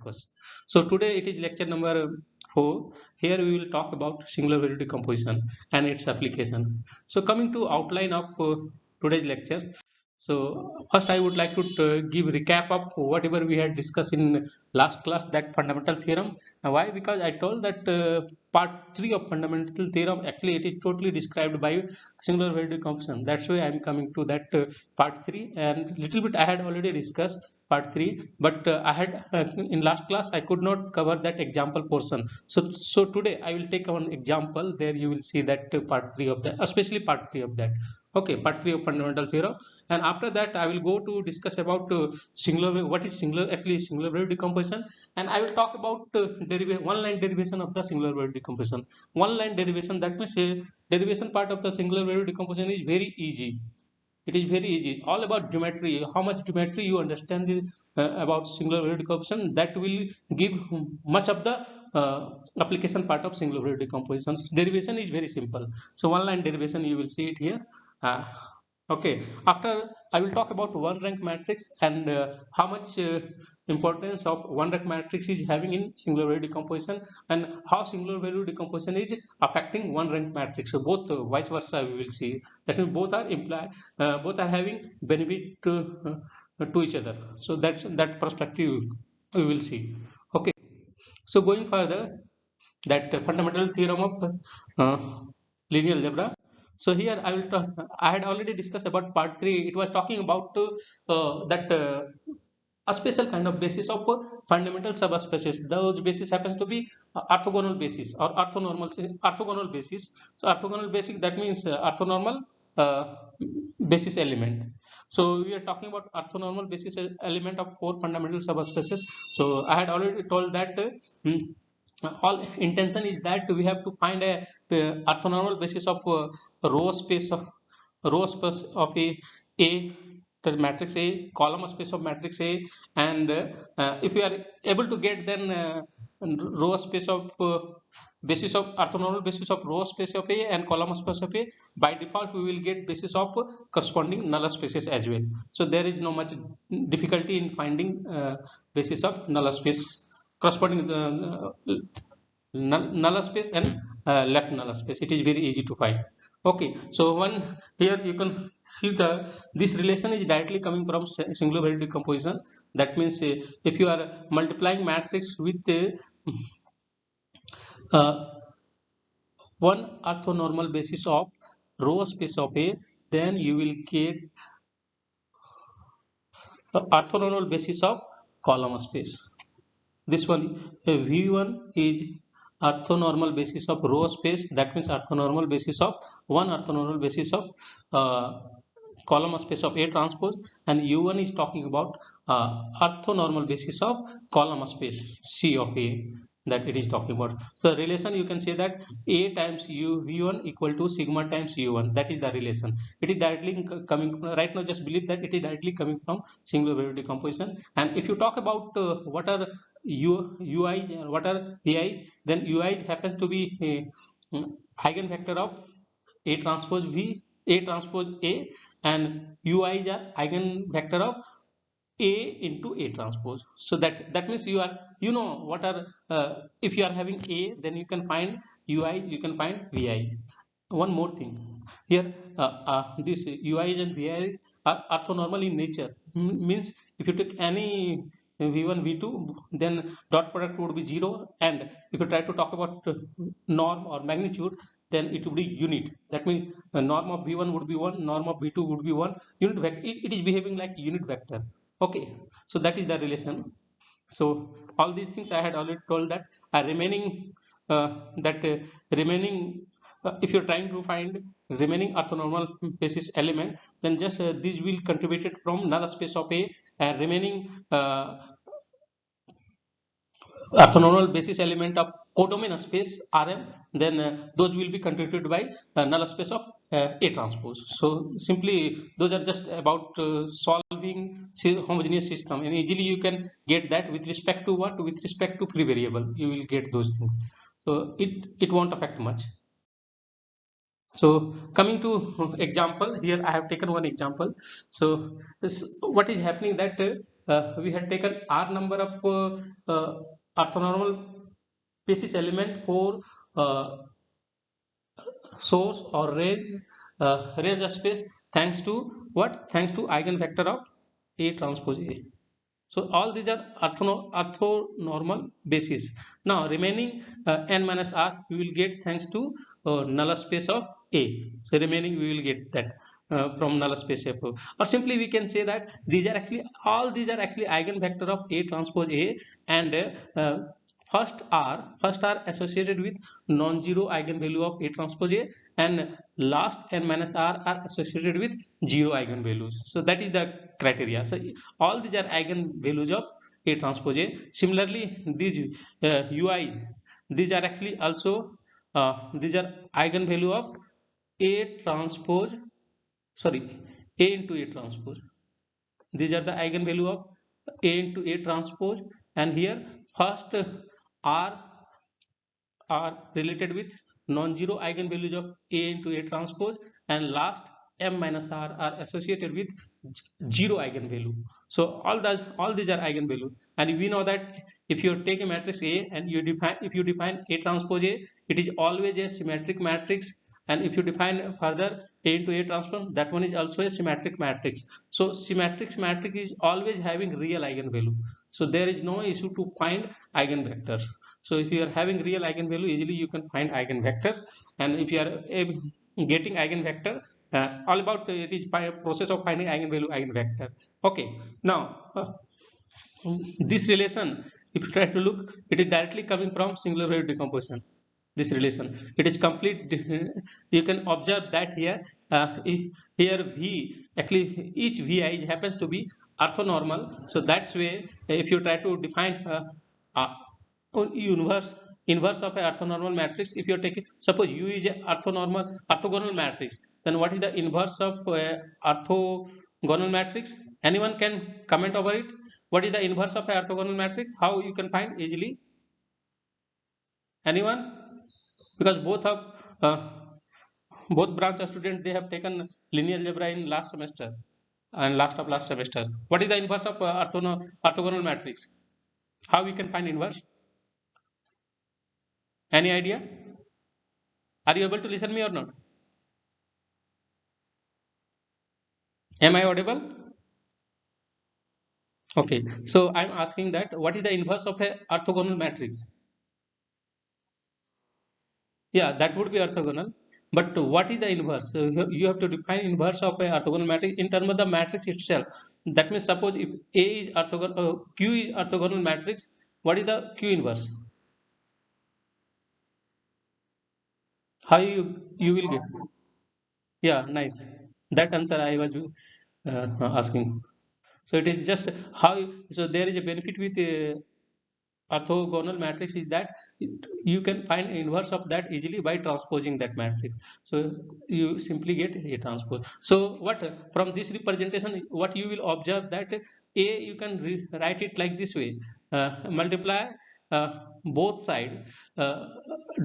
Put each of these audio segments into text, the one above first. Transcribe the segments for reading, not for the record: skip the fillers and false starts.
course. So today it is lecture number 4. Here we will talk about singular value decomposition and its application. So coming to outline of today's lecture. So first I would like to give recap of whatever we had discussed in last class, that fundamental theorem. Why? Because I told that part 3 of fundamental theorem, actually it is totally described by singular value decomposition. That's why I am coming to that part 3, and little bit I had already discussed part 3, but I had in last class I could not cover that example portion. So today I will take one example. There you will see that part 3 of that, especially part 3 of that. Okay, part 3 of fundamental theorem, and after that I will go to discuss about what is singular value decomposition, and I will talk about one line derivation of the singular value decomposition. One line derivation, that means derivation part of the singular value decomposition is very easy. It is very easy, all about geometry. How much geometry you understand about singular value decomposition, that will give much of the application part of singular value decomposition. Derivation is very simple. So one line derivation, you will see it here. uh, okay, after I will talk about one rank matrix and how much importance of one rank matrix is having in singular value decomposition, and how singular value decomposition is affecting one rank matrix. So both vice versa we will see. That means both are having benefit to each other. So that's that perspective we will see. Okay, so going further, that fundamental theorem of uh, linear algebra. So here I will talk, I had already discussed about part 3. It was talking about that a special kind of basis of fundamental subspaces. Those basis happens to be orthogonal basis or orthogonal basis. So orthogonal basis, that means orthonormal uh, basis element. So we are talking about orthonormal basis element of 4 fundamental subspaces. So I had already told that all intention is that we have to find a orthonormal basis of row space of a the matrix A, column space of matrix A, and if we are able to get then row space of basis of orthonormal basis of row space of A and column space of A, by default we will get basis of corresponding null spaces as well. So there is no much difficulty in finding basis of null space corresponding null space and left null space. It is very easy to find. Okay, so one here you can see this relation is directly coming from singular value decomposition. That means if you are multiplying matrix with one orthonormal basis of row space of A, then you will get orthonormal basis of column space. This one V1 is orthonormal basis of row space. That means orthonormal basis of one orthonormal basis of column space of A transpose, and U1 is talking about orthonormal basis of column space C of A, that it is talking about. So relation, you can say that A times U V1 equal to sigma times U1. That is the relation. It is directly coming right now. Just believe that it is directly coming from singular value decomposition. And if you talk about what are UIs and what are VIs, then UIs happens to be eigenvector of A transpose V, A transpose A, and UIs are eigenvector of A into A transpose. So that means what are if you are having A, then you can find UI, you can find VI. One more thing here, this UIs and VI are orthonormal in nature. Means if you take any V1 V2, then dot product would be 0, and if you try to talk about norm or magnitude, then it would be unit. That means norm of V1 would be 1, norm of V2 would be 1. Unit vector, it is behaving like unit vector. Okay, so that is the relation. So all these things I had already told that are remaining remaining if you're trying to find remaining orthonormal basis element, then just these will contributed from null space of A, and remaining orthonormal basis element of codomain space Rm, then those will be contributed by null space of A transpose. So simply those are just about solving homogeneous system, and easily you can get that with respect to what? With respect to free variable, you will get those things. So it won't affect much. So coming to example, here I have taken one example. So this, what is happening that we had taken R number of orthonormal basis element for source or range of space, thanks to what? Thanks to eigenvector of A transpose A. So all these are orthonormal basis. Now remaining n minus r we will get thanks to null space of A. So remaining we will get that from null space of A. Or simply we can say that these are actually all these are actually eigenvector of A transpose A, and first are associated with non-zero eigenvalue of A transpose A, and last n minus r are associated with zero eigenvalues. So that is the criteria. So all these are eigenvalues of A transpose A. Similarly, these UIs, these are actually also these are eigenvalue of A transpose, sorry, A into A transpose. These are the eigenvalue of A into A transpose, and here first R are related with non-zero eigenvalues of A into A transpose, and last m minus r are associated with zero eigenvalue. So all these are eigenvalue, and we know that if you take a matrix A and if you define A transpose A, it is always a symmetric matrix, and if you define further A into A transpose, that one is also a symmetric matrix. So symmetric matrix is always having real eigenvalue, so there is no issue to find eigenvectors. So if you are having real eigenvalue, easily you can find eigenvectors, and if you are getting eigenvector, all about it is process of finding eigenvalue, eigenvector. Okay, now this relation, if you try to look, it is directly coming from singular value decomposition. This relation, it is complete. You can observe that here, here V, actually each Vi happens to be orthonormal. So that's way, if you try to define uh, inverse of a orthonormal matrix, if you are taking, suppose U is a orthogonal matrix, then what is the inverse of orthogonal matrix? Anyone can comment over it? What is the inverse of a orthogonal matrix? How you can find easily? Anyone? Because both branch of students, they have taken linear algebra in last semester and last semester. What is the inverse of orthogonal matrix? How we can find inverse? Any idea? Are you able to listen me or not? Am I audible? Okay, so I'm asking that what is the inverse of a orthogonal matrix? Yeah, that would be orthogonal. But what is the inverse? So you have to define inverse of a orthogonal matrix in terms of the matrix itself. That means suppose if A is orthogonal, Q is orthogonal matrix, what is the Q inverse? How you will get? Yeah, nice. That answer I was asking. So it is just how. So there is a benefit with orthogonal matrix is that you can find inverse of that easily by transposing that matrix. So you simply get A transpose. So what from this representation, what you will observe that A, you can write it like this way: multiply both side, uh,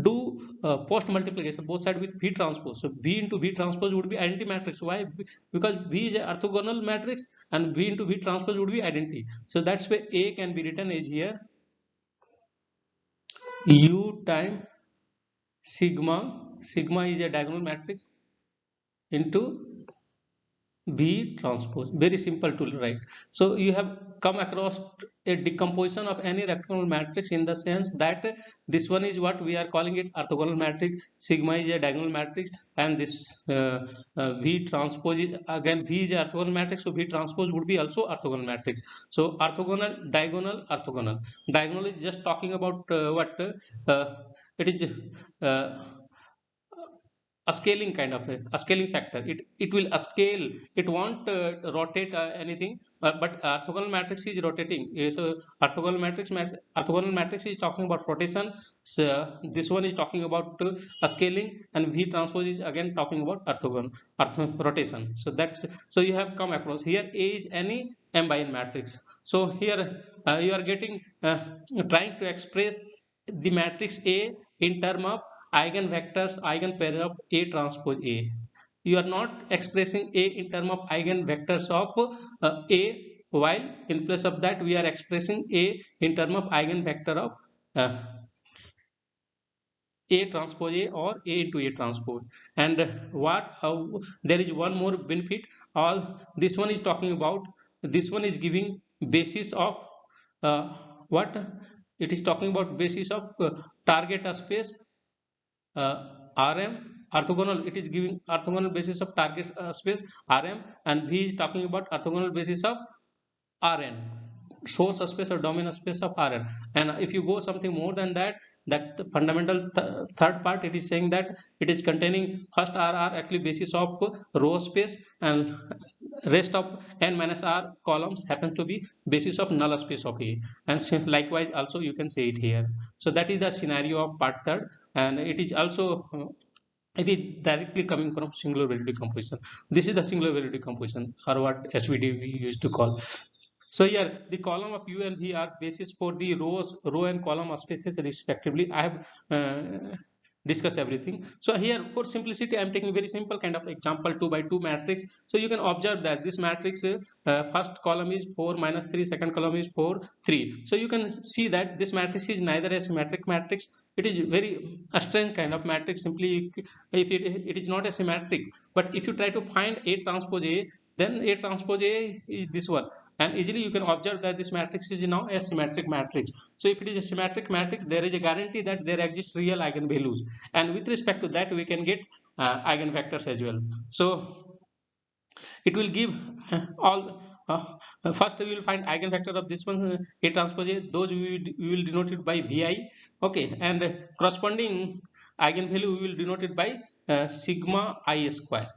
do post multiplication both side with V transpose. So V into V transpose would be identity matrix. Why? Because V is a orthogonal matrix and V into V transpose would be identity. So that's why A can be written as here U time sigma is a diagonal matrix into V transpose. Very simple to write. So you have come across a decomposition of any rectangular matrix in the sense that this one is what we are calling it orthogonal matrix. Sigma is a diagonal matrix, and this V transpose is again V is a orthogonal matrix. So V transpose would be also orthogonal matrix. So orthogonal, diagonal, orthogonal. Diagonal is just talking about what it is. A scaling kind of a scaling factor. It will scale, it won't rotate anything, but orthogonal matrix is rotating. So orthogonal matrix is talking about rotation. So this one is talking about scaling, and V transpose is again talking about rotation. So that's, so you have come across here A is any m by n matrix. So here you are getting trying to express the matrix A in term of eigenvectors, eigenpair of A transpose A. You are not expressing A in terms of eigenvectors of A while in place of that we are expressing A in term of eigenvector of uh, A transpose A or A into A transpose. And there is one more benefit. All this one is talking about, this one is giving basis of uh, what it is talking about, basis of target space Rm orthogonal, it is giving orthogonal basis of target space Rm, and V is talking about orthogonal basis of Rn, source space or domain space of Rn. And if you go something more than that, that the fundamental third part, it is saying that it is containing first R are actually basis of row space, and rest of n minus r columns happens to be basis of null space of A. And likewise also you can say it here. So that is the scenario of part third, and it is also it is directly coming from singular value decomposition. This is the singular value decomposition, or what SVD we used to call. So here the column of U and V are basis for the row and column spaces respectively. I have discussed everything. So here for simplicity I am taking very simple kind of example, 2 by 2 matrix. So you can observe that this matrix first column is 4 minus 3, second column is 4 3. So you can see that this matrix is neither a symmetric matrix, it is very a strange kind of matrix. Simply if it is not a symmetric, but if you try to find A transpose A, then A transpose A is this one, and easily you can observe that this matrix is now a symmetric matrix. So if it is a symmetric matrix, there is a guarantee that there exists real eigenvalues, and with respect to that we can get eigenvectors as well. So it will give all first we will find eigenvector of this one A transpose A, those we will denote it by Vi, okay, and corresponding eigenvalue we will denote it by sigma I square.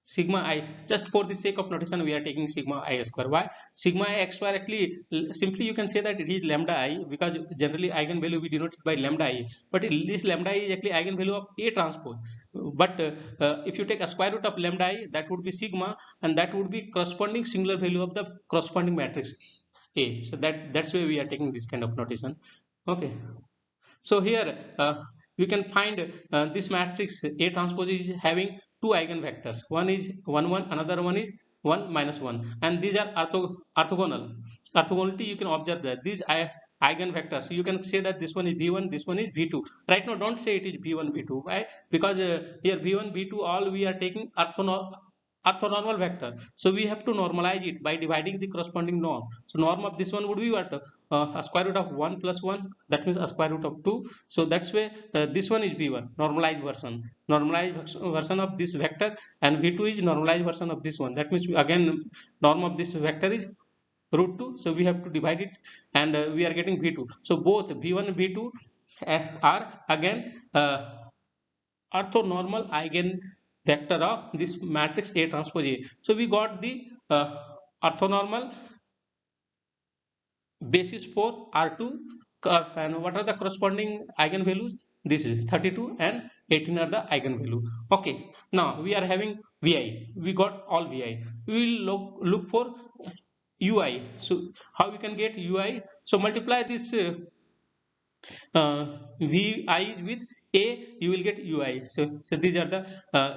Sigma I, just for the sake of notation we are taking sigma I square. Why sigma I square? Actually simply you can say that it is lambda I, because generally eigenvalue we denote it by lambda I, but this lambda I is actually eigenvalue of A transpose. But if you take a square root of lambda I, that would be sigma, and that would be corresponding singular value of the corresponding matrix A. So that's why we are taking this kind of notation. Okay, so here we can find this matrix A transpose is having two eigenvectors. One is 1 1, another one is 1 minus 1, and these are orthogonal. Orthogonality you can observe that these eigenvectors. You can say that this one is V1, this one is V2. Right now, don't say it is V1, V2. Why? Because here V1, V2 all we are taking orthonormal vector. So we have to normalize it by dividing the corresponding norm. So norm of this one would be what? A square root of 1 plus 1, that means a square root of 2. So that's why this one is V1, normalized version of this vector, and V2 is normalized version of this one. That means again norm of this vector is root 2, so we have to divide it, and we are getting V2. So both V1 and V2 are again orthonormal eigenvector of this matrix A transpose A. So we got the orthonormal basis for R2, and what are the corresponding eigenvalues? This is 32 and 18 are the eigenvalue. Okay, now we are having Vi, we got all Vi. We will look for Ui. So how we can get Ui? So multiply this VI's with A, you will get UI. So these are the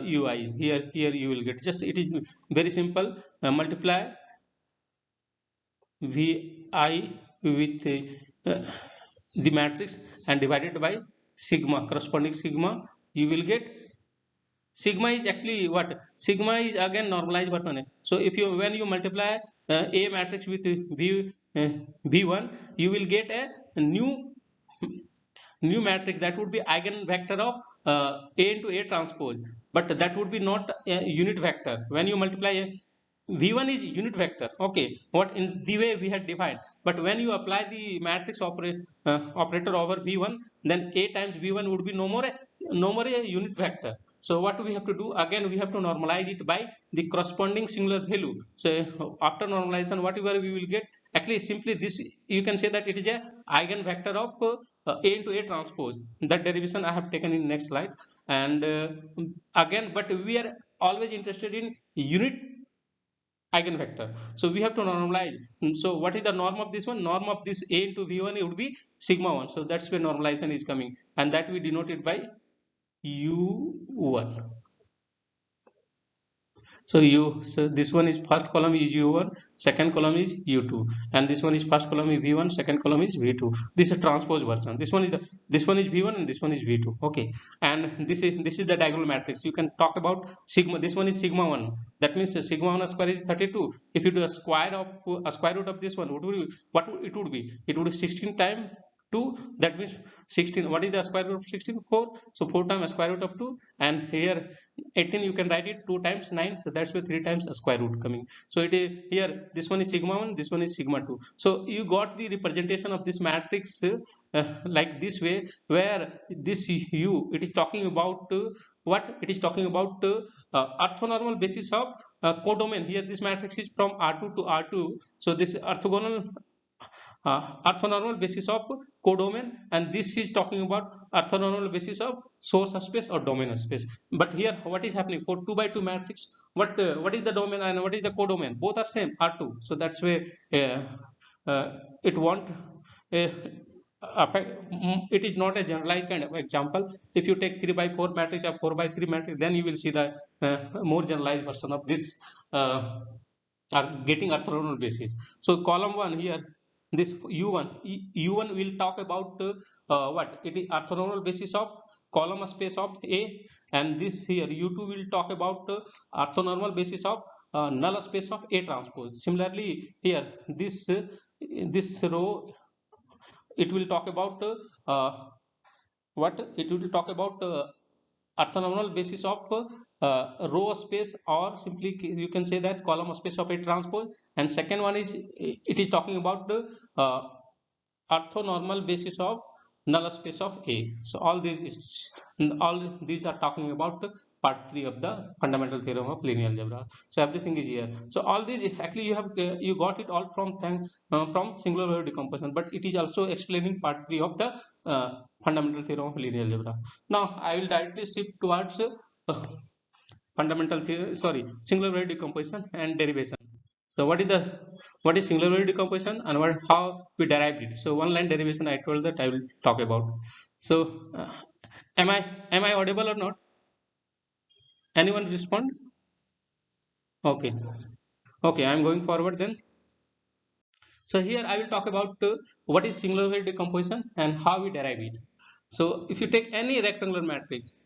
UI's. Here you will get, just it is very simple. Multiply VI with the matrix and divided by sigma, corresponding sigma, you will get sigma is actually what? Sigma is again normalized version. So if you, when you multiply A matrix with V1, you will get a new matrix that would be eigenvector of A into A transpose, but that would be not a unit vector. When you multiply V1 is unit vector, okay, what in the way we had defined, but when you apply the matrix operator over V1, then A times V1 would be no more a unit vector. So what we have to do, again we have to normalize it by the corresponding singular value. So after normalization, whatever we will get, actually simply this, you can say that it is a eigenvector of A into A transpose. That derivation I have taken in next slide. And again, but we are always interested in unit eigenvector, so we have to normalize. So what is the norm of this one? Norm of this A into V1, it would be sigma 1. So that's where normalization is coming, and that we denote it by U1. So this one is first column is U1, second column is U2, and this one is first column is V1, second column is V2. This is a transpose version. This one is V1 and this one is V2. Okay, and this is the diagonal matrix. You can talk about sigma. This one is sigma 1. That means sigma 1 square is 32. If you do a square root of this one, what it would be? It would be 16 times 2. That means 16. What is the square root of 16? 4. So 4 times square root of 2, and here 18 you can write it 2 times 9, so that's why 3 times a square root coming. So it is here, this one is sigma 1, this one is sigma 2. So you got the representation of this matrix like this way, where this U, it is talking about what? It is talking about orthonormal basis of codomain. Here this matrix is from R2 to R2, so this orthonormal basis of codomain, and this is talking about orthonormal basis of source space or domain space. But here what is happening for 2 by 2 matrix? What is the domain and what is the codomain? Both are same, R2. So that's why it won't it is not a generalized kind of example. If you take 3 by 4 matrix or 4 by 3 matrix, then you will see the more generalized version of this are getting orthogonal basis. So column 1 here, this U1 will talk about what? It is orthogonal basis of column space of A, and this here U2 will talk about orthonormal basis of null space of A transpose. Similarly here this row, it will talk about what? It will talk about orthonormal basis of row space, or simply you can say that column space of A transpose. And second one is, it is talking about uh, orthonormal basis of null space of A. So all these are talking about part 3 of the fundamental theorem of linear algebra. So everything is here. So all these actually you got it all from singular value decomposition, but it is also explaining part 3 of the fundamental theorem of linear algebra. Now I will directly shift towards singular value decomposition and derivation. So what is singular value decomposition and how we derived it? So one line derivation I told that I will talk about. So am I audible or not? Anyone respond? Okay. Okay, I am going forward then. So here I will talk about what is singular value decomposition and how we derive it. So if you take any rectangular matrix,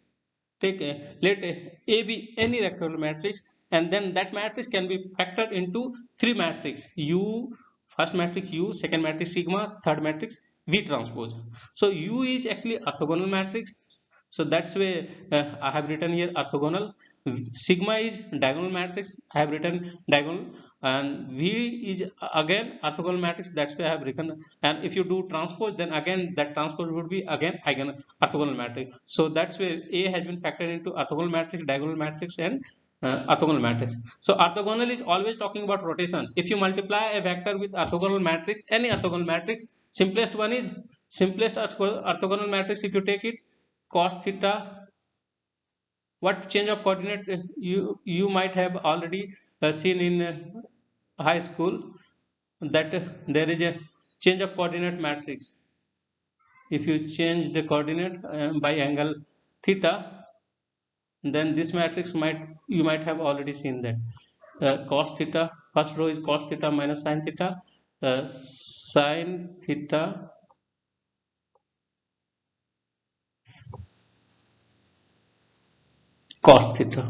let A be any rectangular matrix, and then that matrix can be factored into three matrices: U, first matrix U, second matrix sigma, third matrix V transpose. So U is actually orthogonal matrix, so that's why I have written here orthogonal. Sigma is diagonal matrix, I have written diagonal, and V is again orthogonal matrix, that's why I have written. And if you do transpose, then again that transpose would be again orthogonal matrix. So that's why A has been factored into orthogonal matrix, diagonal matrix, and orthogonal matrix. So orthogonal is always talking about rotation. If you multiply a vector with orthogonal matrix, any orthogonal matrix, simplest orthogonal matrix, if you take it, cos theta. What change of coordinate you might have already seen in high school, that there is a change of coordinate matrix. If you change the coordinate by angle theta, then this matrix you might have already seen that cos theta, first row is cos theta minus sin theta, sin theta cos theta.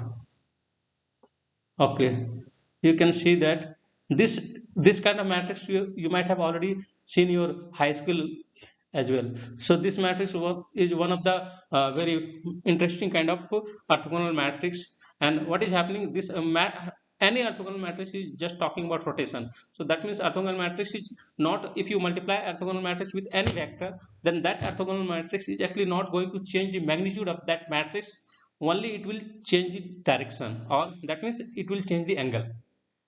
Okay, you can see that this kind of matrix you might have already seen your high school as well. So this matrix is one of the very interesting kind of orthogonal matrix. And what is happening, this any orthogonal matrix is just talking about rotation. So that means orthogonal matrix is not, if you multiply orthogonal matrix with any vector, then that orthogonal matrix is actually not going to change the magnitude of that matrix, only it will change the direction, or that means it will change the angle.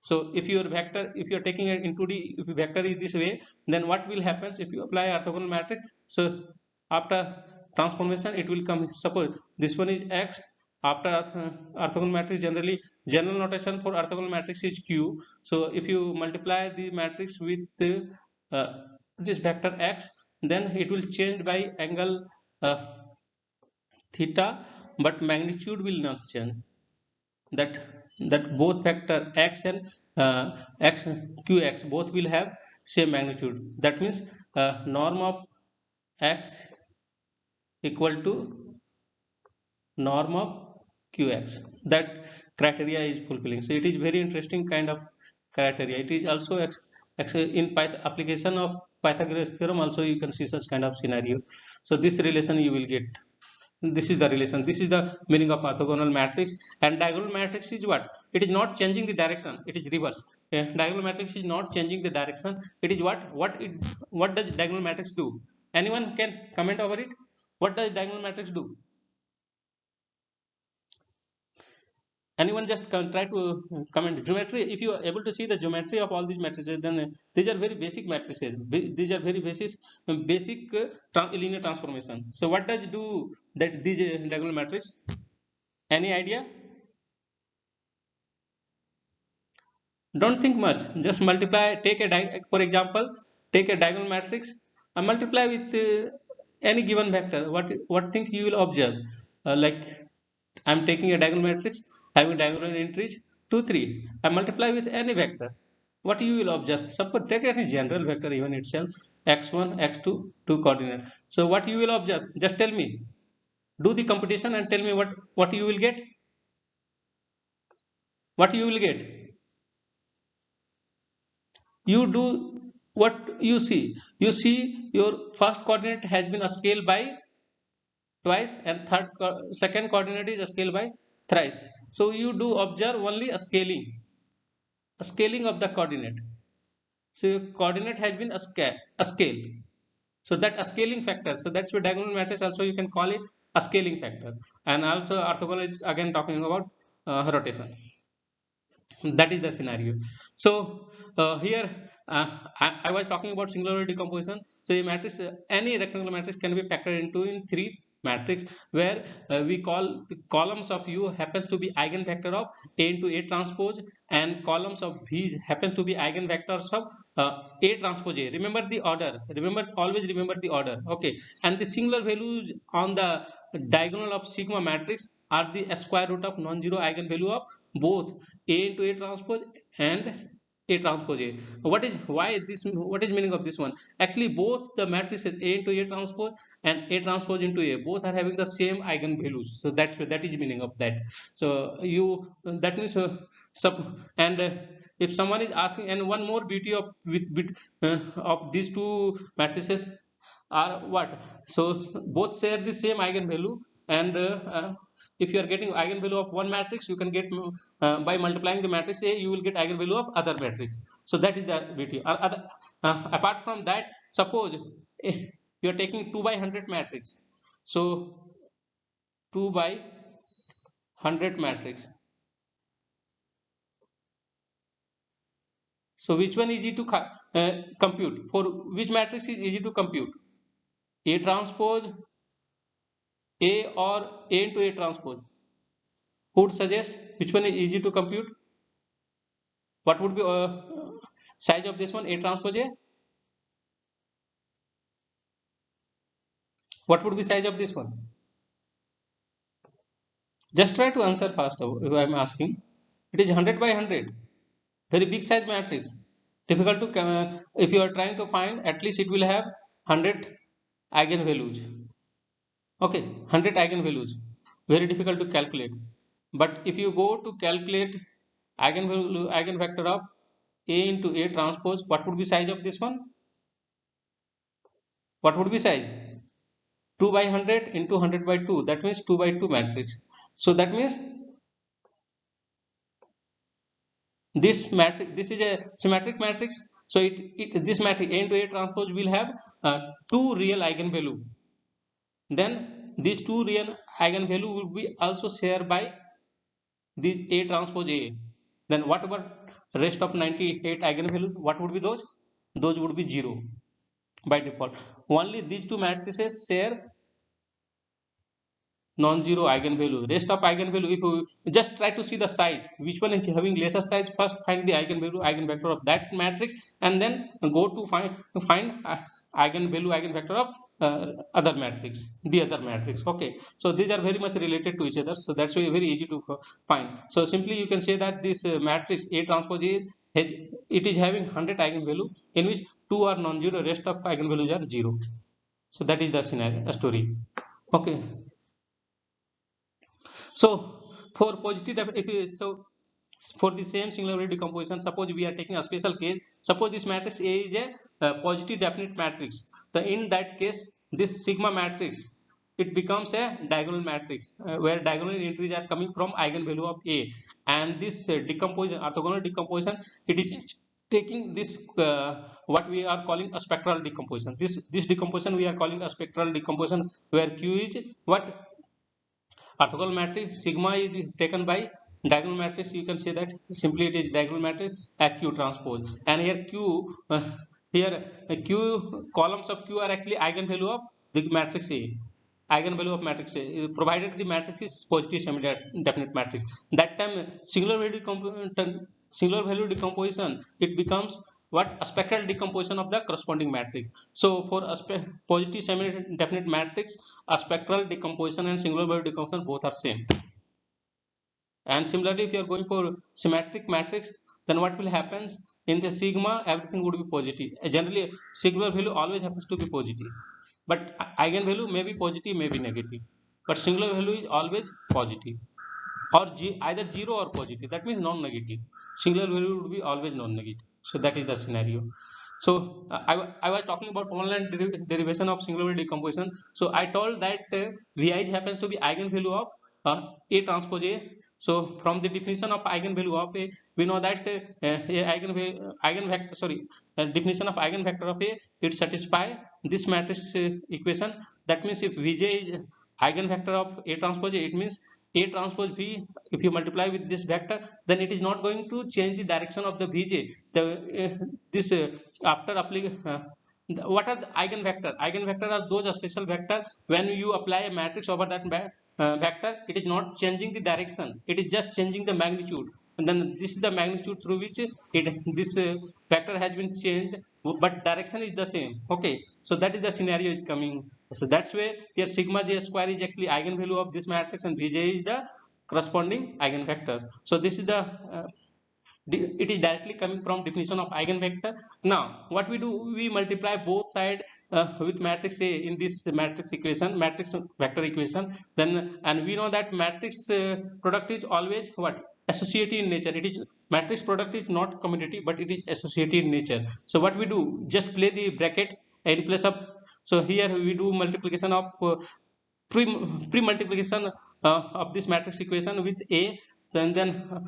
So if your vector, if you are taking it into the, if vector is this way, then what will happen if you apply orthogonal matrix? So after transformation it will come, suppose this one is x, after orthogonal matrix, general notation for orthogonal matrix is q. So if you multiply the matrix with this vector x, then it will change by angle theta, but magnitude will not change. That that both vector x and x qx both will have same magnitude. That means norm of x equal to norm of qx. That criteria is fulfilling. So it is very interesting kind of criteria. It is also in application of Pythagoras theorem also you can see such kind of scenario. So this relation you will get. This is the relation. This is the meaning of orthogonal matrix. And diagonal matrix is what? It is not changing the direction. It is reverse. Diagonal matrix is not changing the direction. It is what does diagonal matrix do? Anyone can comment over it? What does diagonal matrix do? Anyone just try to comment geometry. If you are able to see the geometry of all these matrices, then these are very basic matrices. These are very basic linear transformation. So what does do that these diagonal matrix? Any idea? Don't think much. Just multiply. For example, take a diagonal matrix and multiply with any given vector. What think you will observe? Like I'm taking a diagonal matrix having diagonal entries 2, 3. I multiply with any vector. What you will observe? Suppose take any general vector even itself x1, x2, 2 coordinate. So what you will observe? Just tell me. Do the computation and tell me what you will get. What you will get? You do what you see. You see your first coordinate has been scaled by twice and second coordinate is scaled by thrice. So you do observe only a scaling of the coordinate. So your coordinate has been a scale. So that a scaling factor. So that's why diagonal matrix also you can call it a scaling factor. And also orthogonal is again talking about rotation. That is the scenario. So here I was talking about singularity decomposition. So a matrix, any rectangular matrix can be factored into in 3 matrix where we call the columns of U happens to be eigenvector of A into A transpose and columns of V happens to be eigenvectors of A transpose A. Remember the order. Always remember the order. Okay. And the singular values on the diagonal of sigma matrix are the square root of non-zero eigenvalue of both A into A transpose and A transpose A. What is meaning of this one? Actually, both the matrices A into A transpose and A transpose into A both are having the same eigenvalues. So that is meaning of that. So that means if someone is asking, and one more beauty of of these two matrices are what? So both share the same eigenvalue, and if you are getting eigenvalue of one matrix, you can get by multiplying the matrix A, you will get eigenvalue of other matrix. So that is the beauty. Apart from that, suppose if you are taking 2 by 100 matrix, so 2 by 100 matrix. So which one is easy to compute? For which matrix is easy to compute? A transpose A or A into A transpose? Who would suggest which one is easy to compute? What would be size of this one? A transpose A? What would be size of this one? Just try to answer fast if I am asking. It is 100 by 100. Very big size matrix. Difficult to if you are trying to find, at least it will have 100 eigenvalues. Okay, 100 eigenvalues. Very difficult to calculate. But if you go to calculate eigenvector of A into A transpose, what would be size of this one? What would be size? 2 by 100 into 100 by 2. That means 2 by 2 matrix. So that means this is a symmetric matrix. So this matrix A into A transpose will have 2 real eigenvalue. Then these 2 real eigenvalue will be also shared by this A transpose A. Then what about rest of 98 eigenvalues? What would be those? Those would be 0 by default. Only these two matrices share non-zero eigenvalue. Rest of eigenvalue, if you just try to see the size, which one is having lesser size, first find the eigenvector of that matrix, and then go to find eigenvalue, eigenvector of other matrix, the other matrix. Okay, so these are very much related to each other, so that's why very easy to find. So simply you can say that this matrix A transpose A has, it is having 100 eigenvalue in which 2 are non-zero, rest of eigenvalues are 0. So that is the scenario, story. Okay, so for positive, if you, so for the same singularity decomposition, suppose we are taking a special case. Suppose this matrix A is a positive definite matrix. So in that case, this sigma matrix, it becomes a diagonal matrix where diagonal entries are coming from eigenvalue of A, and this decomposition, orthogonal decomposition, it is taking this what we are calling a spectral decomposition. This decomposition we are calling a spectral decomposition, where Q is what orthogonal matrix, sigma is taken by diagonal matrix. You can say that simply it is diagonal matrix at Q transpose, and here Q here Q columns of Q are actually eigenvalue of the matrix A, eigenvalue of matrix A, provided the matrix is positive semi-definite matrix. That time singular value decomposition, it becomes what, a spectral decomposition of the corresponding matrix. So for a positive semi-definite matrix, a spectral decomposition and singular value decomposition both are same. And similarly, if you are going for symmetric matrix, then what will happen in the sigma, everything would be positive. Generally singular value always happens to be positive, but eigenvalue may be positive, may be negative, but singular value is always positive, or either 0 or positive. That means non-negative. Singular value would be always non-negative. So that is the scenario. So I was talking about online derivation of singular decomposition. So I told that Vi happens to be eigenvalue of A transpose A. So from the definition of eigenvalue of A, we know that eigenvector, sorry, definition of eigenvector of A, it satisfies this matrix equation. That means if Vj is eigenvector of A transpose A, it means A transpose V, if you multiply with this vector, then it is not going to change the direction of the Vj. This after applying what are the eigenvector? Eigenvector are those special vector when you apply a matrix over that vector, it is not changing the direction, it is just changing the magnitude, and then this is the magnitude through which this vector has been changed, but direction is the same. Okay, so that is the scenario is coming. So that's why here sigma j square is actually eigenvalue of this matrix, and Vj is the corresponding eigenvector. So this is the it is directly coming from definition of eigenvector. Now what we do, we multiply both side with matrix A in this matrix equation, matrix vector equation, then, and we know that matrix product is always what, associative in nature. It is matrix product is not commutative, but it is associative in nature. So what we do, just play the bracket in place of, so here we do multiplication of pre-multiplication of this matrix equation with A, then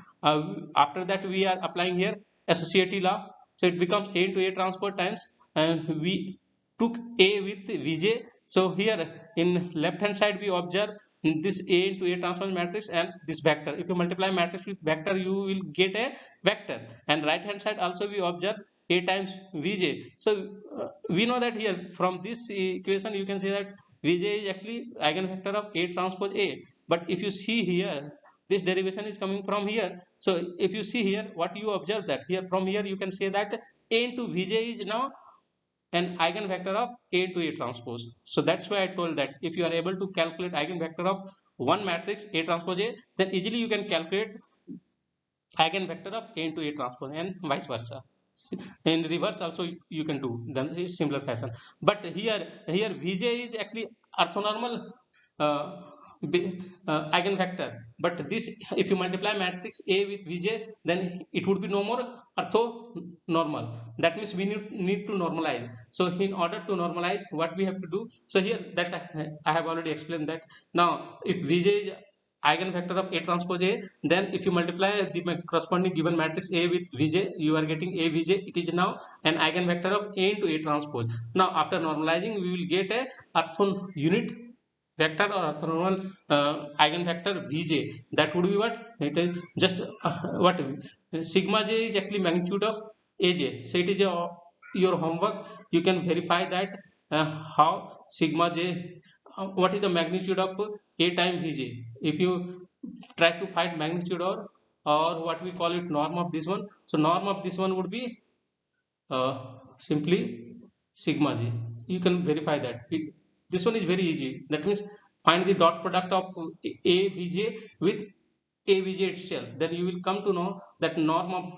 after that we are applying here associative law. So it becomes A into A transpose times, and we took A with Vj. So here in left hand side we observe this A into A transpose matrix and this vector. If you multiply matrix with vector, you will get a vector, and right hand side also we observe A times Vj. So we know that here from this equation you can say that Vj is actually eigenvector of A transpose A. But if you see here, this derivation is coming from here. So if you see here, what you observe that here, from here you can say that A into Vj is now an eigenvector of A into A transpose. So that's why I told that if you are able to calculate eigenvector of one matrix A transpose A, then easily you can calculate eigenvector of A into A transpose, and vice versa. In reverse also you can do then in similar fashion. But here Vj is actually orthonormal uh, eigenvector, but this, if you multiply matrix A with Vj, then it would be no more orthonormal. That means we need to normalize. So in order to normalize, what we have to do, so here that I have already explained that. Now if Vj is eigenvector of A transpose A, then if you multiply the corresponding given matrix A with Vj, you are getting A Vj. It is now an eigenvector of A into A transpose. Now after normalizing, we will get a ortho unit vector or orthonormal eigenvector Vj. That would be what, it is just what, sigma j is actually magnitude of Aj. So it is your homework. You can verify that how sigma j, what is the magnitude of A time Vj. If you try to find magnitude or what we call it norm of this one, so norm of this one would be simply sigma j. you can verify that. This one is very easy. That means find the dot product of AVJ with AVJ itself. Then you will come to know that norm of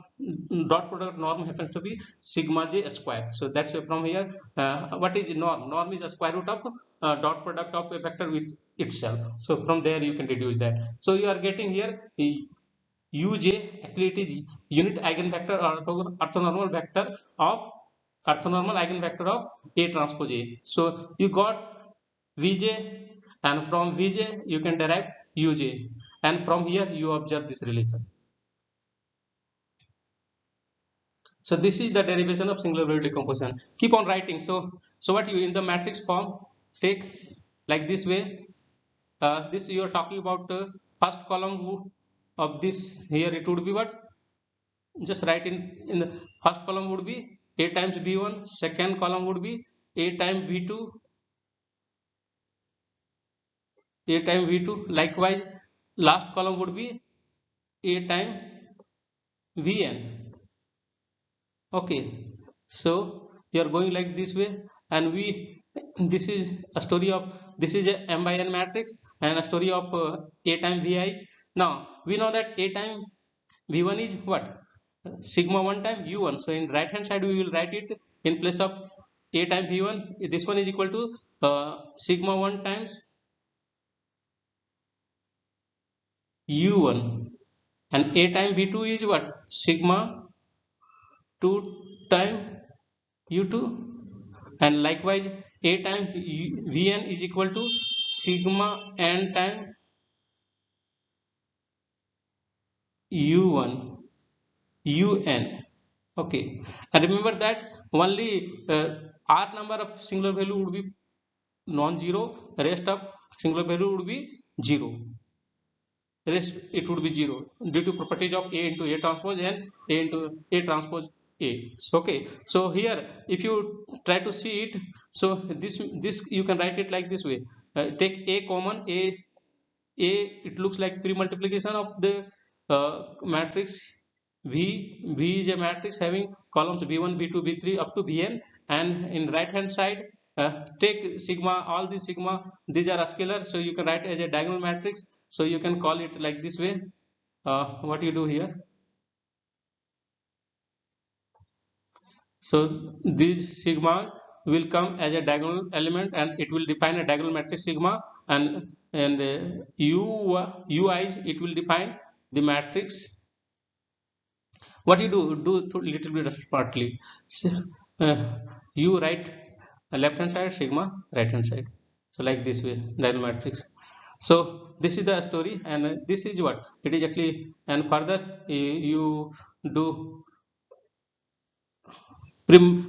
dot product norm happens to be sigma j square. So that's why from here, what is norm? Norm is a square root of dot product of a vector with itself. So from there you can deduce that. So you are getting here uj, actually it is unit eigenvector or orthonormal vector of orthonormal eigenvector of A transpose A. So you got Vj, and from Vj you can derive Uj, and from here you observe this relation. So this is the derivation of singular value decomposition. Keep on writing. So what you in the matrix form take like this way. This you are talking about first column of this. Here it would be what? Just write in the first column would be A times B1, second column would be A times B2, A times V2. Likewise, last column would be A times Vn. Okay, so you are going like this way, and this is a story of, this is a m by n matrix and a story of A times Vi. Now we know that A times V1 is what? Sigma 1 times U1. So in right hand side we will write it in place of A times V1. This one is equal to sigma 1 times U1, and A times V2 is what? Sigma 2 times U2, and likewise A times Vn is equal to sigma n times U1 Un. Okay, and remember that only r number of singular value would be non-zero, rest of singular value would be 0. Rest it would be 0 due to properties of A into A transpose and A into A transpose A. So okay, so here if you try to see it, so this you can write it like this way. Take A common. A it looks like pre-multiplication of the matrix V is a matrix having columns V1, V2, V3 up to Vn, and in right hand side take sigma, all these sigma, these are scalar, so you can write as a diagonal matrix. So you can call it like this way. What you do here? So this sigma will come as a diagonal element, and it will define a diagonal matrix sigma, and ui's it will define the matrix. What you do little bit smartly. So, you write left hand side sigma, right hand side. So like this way, diagonal matrix. So this is the story, and this is what it is actually. And further you do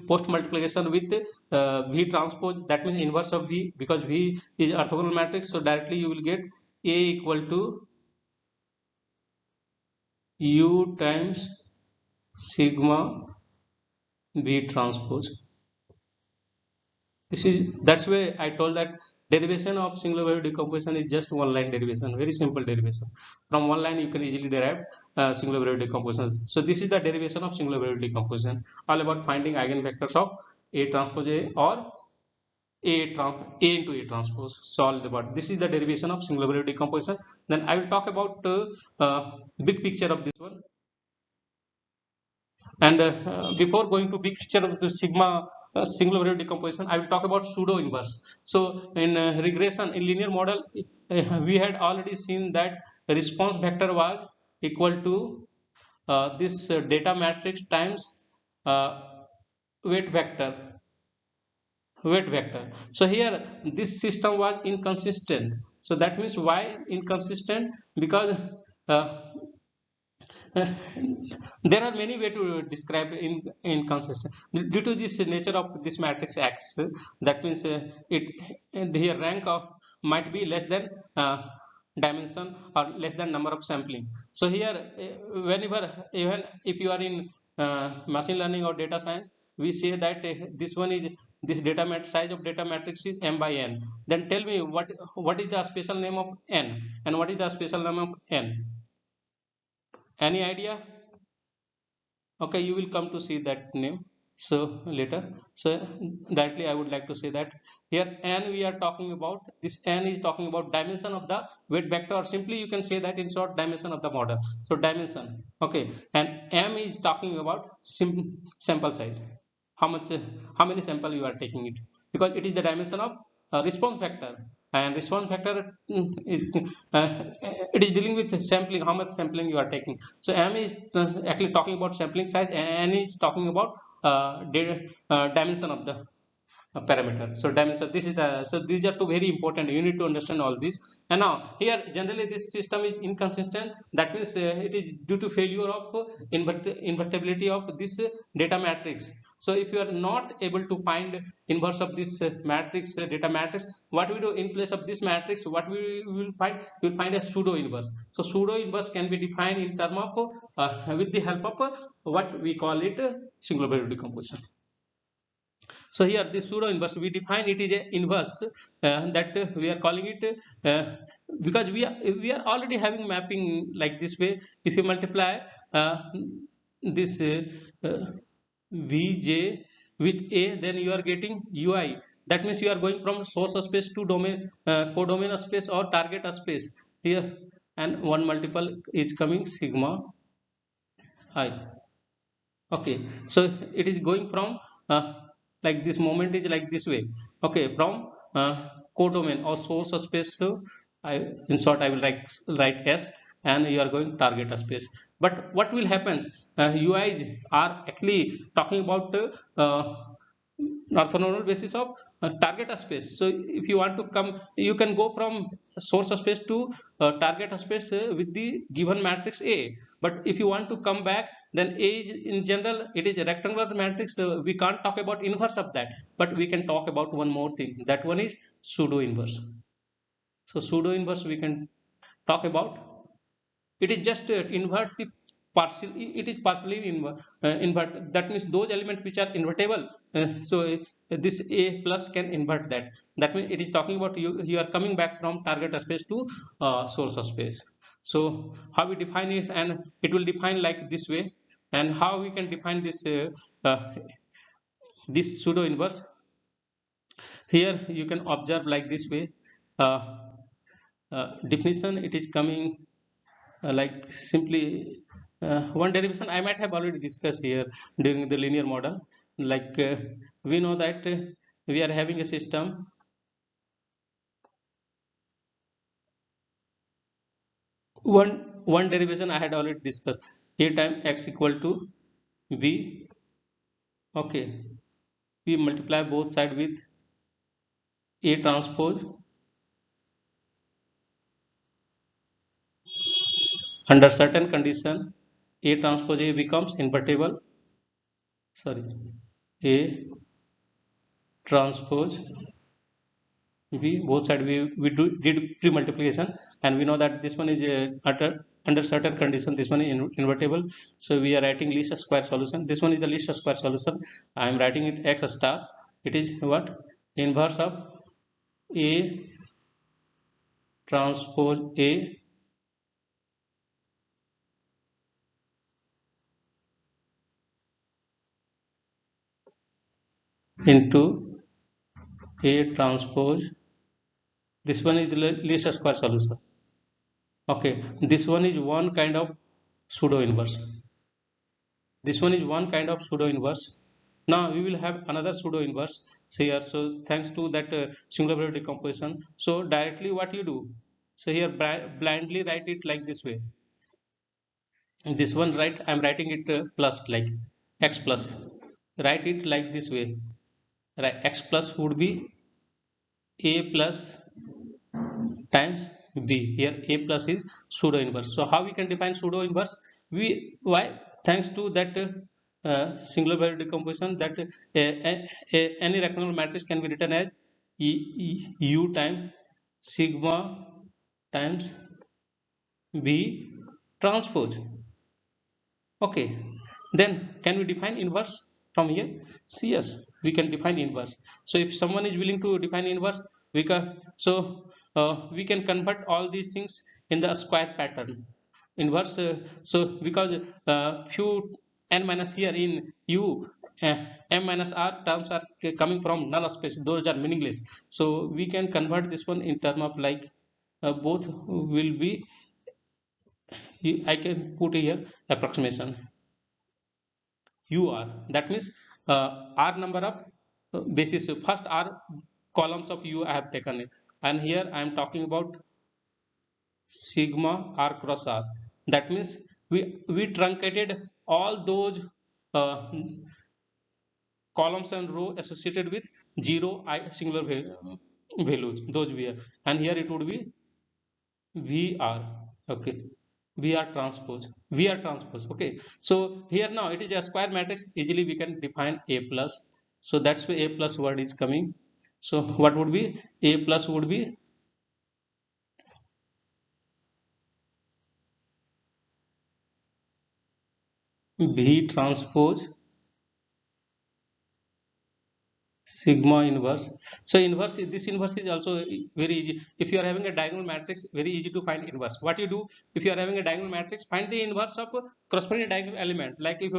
post multiplication with V transpose, that means inverse of V, because V is orthogonal matrix. So directly you will get A equal to U times sigma V transpose. That's why I told that derivation of singular value decomposition is just one line derivation, very simple derivation. From one line you can easily derive singular value decomposition. So this is the derivation of singular value decomposition, all about finding eigenvectors of A transpose A or A into A transpose. So all about this is the derivation of singular value decomposition. Then I will talk about big picture of this one. And before going to big picture of the sigma singular value decomposition, I will talk about pseudo inverse. So in regression, in linear model, we had already seen that response vector was equal to this data matrix times uh, weight vector. So here this system was inconsistent. So that means why inconsistent? Because uh, there are many ways to describe in inconsistent due to this nature of this matrix X. That means the rank of might be less than dimension or less than number of sampling. So here whenever, even if you are in machine learning or data science, we say that this one is this size of data matrix is m by n. Then tell me what is the special name of n and what is the special name of n? Any idea? Okay, you will come to see that name. So later, so directly I would like to say that here n we are talking about, this n is talking about dimension of the weight vector, or simply you can say that in short, dimension of the model. So dimension, okay. And m is talking about sample size, how much, how many sample you are taking it, because it is the dimension of response factor. And response factor is it is dealing with sampling, how much sampling you are taking. So m is actually talking about sampling size, and n is talking about dimension of the parameter. So dimension, this is the, so these are two very important, you need to understand all this. And now here generally this system is inconsistent, that means it is due to failure of invertibility of this data matrix. So if you are not able to find inverse of this matrix, data matrix, what we do in place of this matrix, what we will find, we will find a pseudo inverse. So pseudo inverse can be defined in term of with the help of what we call it singular value decomposition. So here this pseudo inverse, we define it is a inverse that we are calling it because we are already having mapping like this way. If you multiply uh, this uh, vj with a, then you are getting ui. That means you are going from source space to domain, codomain space or target space here, and one multiple is coming sigma I. Okay, so it is going from like this moment is like this way. Okay, from codomain or source space. So I, in short, I will write s, and you are going target space. But what will happen, uis are actually talking about orthonormal basis of target space. So if you want to come, you can go from source space to target space with the given matrix A. But if you want to come back, then A is, in general, it is a rectangular matrix, so we can't talk about inverse of that, but we can talk about one more thing, that one is pseudo inverse. So pseudo inverse we can talk about, it is just invert the partial, it is partially invert, that means those elements which are invertible, so this a plus can invert that. That means it is talking about you are coming back from target space to source space. So how we define it, and it will define like this way. And how we can define this pseudo inverse, here you can observe like this way. uh, Definition, it is coming like simply one derivation I might have already discussed here during the linear model. Like we know that we are having a system, one derivation I had already discussed, a time x equal to b. Okay, we multiply both side with a transpose. Under certain condition, a transpose a becomes invertible. Sorry, a transpose b, both side did pre-multiplication, and we know that this one is under certain condition, this one is invertible. So we are writing least square solution. This one is the least square solution. I am writing it x star. It is what, inverse of a transpose a into a transpose. This one is the least square solution. Okay, this one is one kind of pseudo inverse. This one is one kind of pseudo inverse. Now we will have another pseudo inverse here. So thanks to that singular value decomposition. So directly what you do? So here blindly write it like this way. This one, right? I'm writing it plus, like x plus. Write it like this way. Right? X plus would be a plus times b. Here a plus is pseudo inverse. So how we can define pseudo inverse? Why? Thanks to that singular value decomposition, that any rectangular matrix can be written as u times sigma times b transpose. Okay, then can we define inverse from here? Yes, we can define inverse. So if someone is willing to define inverse, we can convert all these things in the square pattern inverse. So because few n minus here in u, m minus r terms are coming from null space, those are meaningless. So we can convert this one in term of like both will be, I can put here approximation ur, that means r number of basis, first r columns of u I have taken it, and here I am talking about sigma r cross r, that means we truncated all those uh, columns and row associated with zero I singular values, those we are, and here it would be vr, okay, vr transpose, okay. So here now it is a square matrix, easily we can define a plus, so that's why a plus word is coming. So what would be a plus would be v transpose sigma inverse. So inverse, this inverse is also very easy. If you are having a diagonal matrix, very easy to find inverse. What you do, if you are having a diagonal matrix, find the inverse of corresponding diagonal element. Like if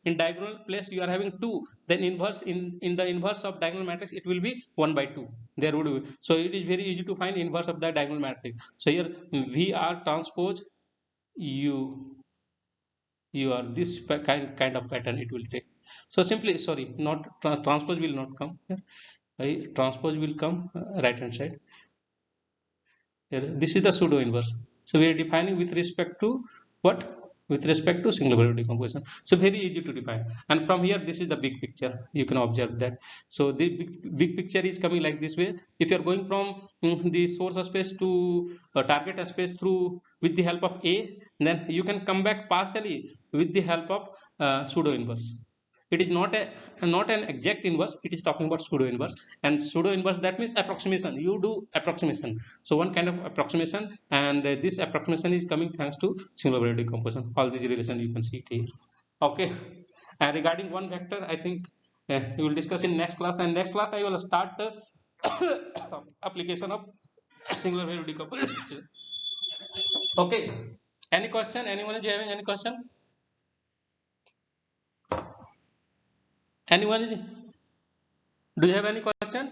in diagonal place you are having 2, then inverse in the inverse of diagonal matrix it will be 1 by 2. There would be, so it is very easy to find inverse of the diagonal matrix. So here vr transpose u, this kind of pattern it will take. So simply, sorry, not transpose will not come here. Transpose will come right hand side here. This is the pseudo inverse. So we are defining with respect to what, with respect to singular value decomposition. So very easy to define, and from here this is the big picture, you can observe that. So the big picture is coming like this way. If you are going from the source space to target space through with the help of a, then you can come back partially with the help of pseudo inverse. It is not an exact inverse, it is talking about pseudo inverse, and pseudo inverse, that means approximation, you do approximation. So one kind of approximation, and this approximation is coming thanks to singular value decomposition. All these relation you can see it here, okay. And regarding one vector, I think we will discuss in next class, and next class I will start application of singular value decomposition. Okay, any question, anyone is having any question? Anyone, do you have any question?